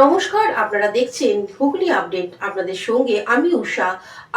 নমস্কার, আপনারা দেখছেন হুগলি আপডেট। আপনাদের সঙ্গে আমি উষা।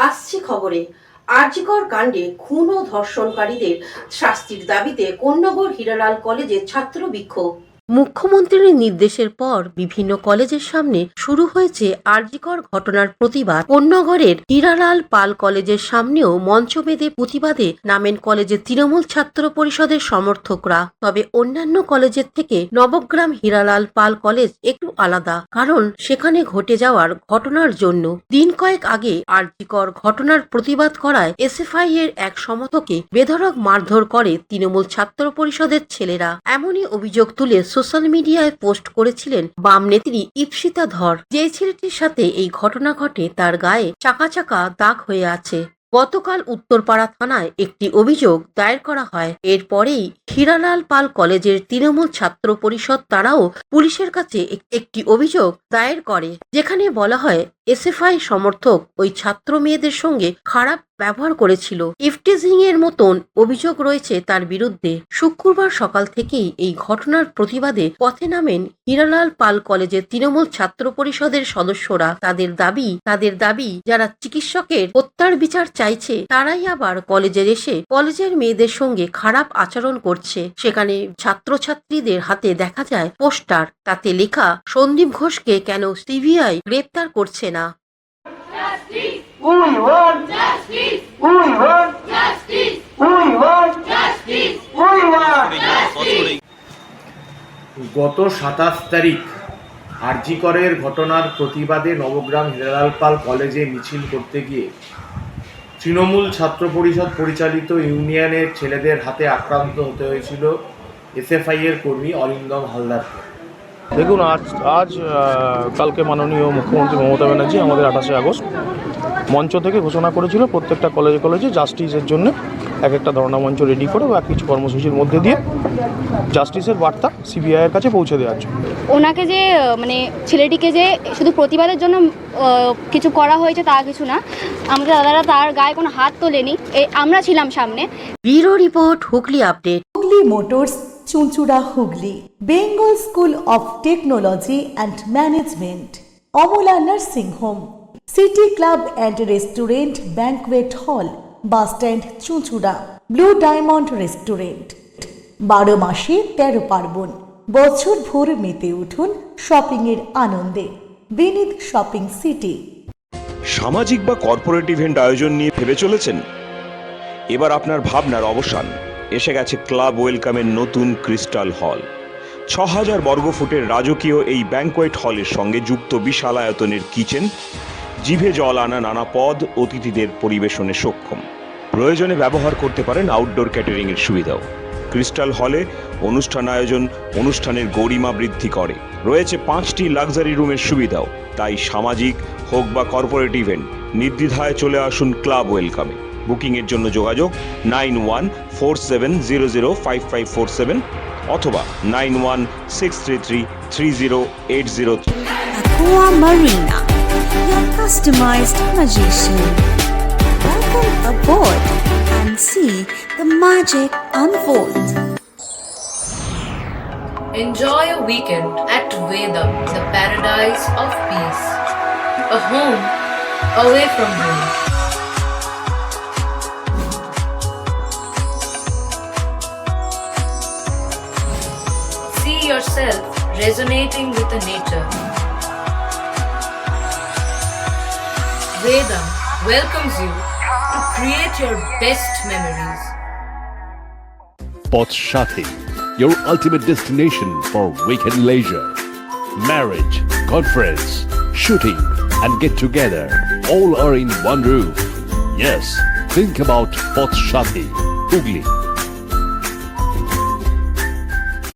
আসছি খবরে। আরজিকর কাণ্ডে খুন ও ধর্ষণকারীদের শাস্তির দাবিতে কোন্নগর হীরালাল কলেজে ছাত্র বিক্ষোভ। মুখ্যমন্ত্রীর নির্দেশের পর বিভিন্ন কলেজের সামনে শুরু হয়েছে আরজিকর ঘটনার প্রতিবাদ। কোন্নগরের হীরালাল পাল কলেজের সামনেও মঞ্চ বেঁধে প্রতিবাদে নামেন কলেজের তৃণমূল ছাত্র পরিষদের সমর্থকরা। তবে অন্যান্য কলেজের থেকে নবগ্রাম হীরালাল পাল কলেজ একটু আলাদা, কারণ সেখানে ঘটে যাওয়ার ঘটনার জন্য দিন কয়েক আগে আরজিকর ঘটনার প্রতিবাদ করায় এসএফআই এর এক সমর্থককে বেধড়ক মারধর করে তৃণমূল ছাত্র পরিষদের ছেলেরা। এমনই অভিযোগ তুলে সোশ্যাল মিডিয়ায় পোস্ট করেছিলেন বাম নেত্রী ইপ্সিতা ধর। যে ছেলেটির সাথে এই ঘটনা ঘটে তার গায়ে চাকা চাকা দাগ হয়ে আছে। গতকাল উত্তরপাড়া থানায় একটি অভিযোগ দায়ের করা হয়। এরপরেই হীরালাল পাল কলেজের তৃণমূল ছাত্র পরিষদ তারাও পুলিশের কাছে একটি অভিযোগ দায়ের করে, যেখানে বলা হয় এসএফআই সমর্থক ওই ছাত্র মেয়েদের সঙ্গে খারাপ ব্যবহার করেছিল। ইফটিজিং এর মতন অভিযোগ রয়েছে তার বিরুদ্ধে। শুক্রবার সকাল থেকেই এই ঘটনার প্রতিবাদে পথে নামেন হীরালাল পাল কলেজের তৃণমূল ছাত্র পরিষদের সদস্যরা। তাদের দাবি যারা চিকিৎসকের হত্যার বিচার চাইছে তারাই আবার কলেজে এসে কলেজের মেয়েদের সঙ্গে খারাপ আচরণ করছে। সেখানে ছাত্রছাত্রীদের হাতে দেখা যায় পোস্টার, তাতে লেখা সন্দীপ ঘোষকে কেন সিবিআই গ্রেপ্তার করছে না। গত 27 তারিখ আরজিকরের ঘটনার প্রতিবাদে নবগ্রাম হীরালাল পাল কলেজে মিছিল করতে গিয়ে তৃণমূল ছাত্র পরিষদ পরিচালিত ইউনিয়নের ছেলেদের হাতে আক্রান্ত হতে হয়েছিল এসএফআই এর কর্মী অরিন্দম হালদার। দেখুন, কালকে মাননীয় মুখ্যমন্ত্রী মমতা ব্যানার্জি আমাদের 28শে আগস্ট মঞ্চ থেকে ঘোষণা করেছিল প্রত্যেকটা কলেজে জাস্টিসের জন্য এক একটা ধর্ণা মঞ্চ রেডি করে বা কিছু কর্মসূচির মধ্যে দিয়ে জাস্টিসের বার্তা সিবিআই এর কাছে পৌঁছে দেওয়ার জন্য। ওনাকে যে ছেলেটিকে যে শুধু প্রতিবাদের জন্য কিছু করা হয়েছে তা কিছু না, আমাদের দাদারা তার গায়ে কোনো হাত তোলেনি, আমরা ছিলাম সামনে। Bureau report, Hooghly update. Hooghly motors, চুঁচুড়া, Hooghly. Bengal school of technology and management, Amala nursing home, city club and restaurant, banquet hall, bus stand, চুঁচুড়া। Blue diamond restaurant. 12 মাসে 13 পার্বণ, বছর ভোর মেতে উঠুন শপিং এর আনন্দে। বিনীত শপিং সিটি। সামাজিক বা কর্পোরেট ইভেন্ট আয়োজন নিয়ে ভেবে চলেছেন? এবার আপনার ভাবনার অবসান। এসে গেছে ক্লাব ওয়েলকামের নতুন ক্রিস্টাল হল। 6000 বর্গফুটের রাজকীয় এই ব্যাংকুয়েট হলের সঙ্গে যুক্ত বিশাল আয়তনের কিচেন, জিভে জল আনা নানা পদ অতিথিদের পরিবেশনে সক্ষম। প্রয়োজনে ব্যবহার করতে পারেন আউটডোর ক্যাটারিং এর সুবিধাও। ক্রিস্টাল হলে অনুষ্ঠান আয়োজন অনুষ্ঠানের গরিমা বৃদ্ধি করে। রয়েছে 5টি লাক্সারি রুমের সুবিধাও। তাই সামাজিক হোক বা কর্পোরেট ইভেন্ট নির্দ্বিধায় চলে আসুন ক্লাব ওয়েলকামে। বুকিং এর জন্য যোগাযোগ 9147005547 অথবা 9163330803। Aqua Marina, your customized magician. Welcome aboard and see the magic unfold. Enjoy a weekend at Vedam, the paradise of peace. A home away from home. See yourself resonating with the nature. Vedam welcomes you to create your best memories. Poth Shathi, your ultimate destination for weekend leisure. Marriage, conference, shooting and get together all are in one roof. Yes, think about Poth Shathi, Hugli.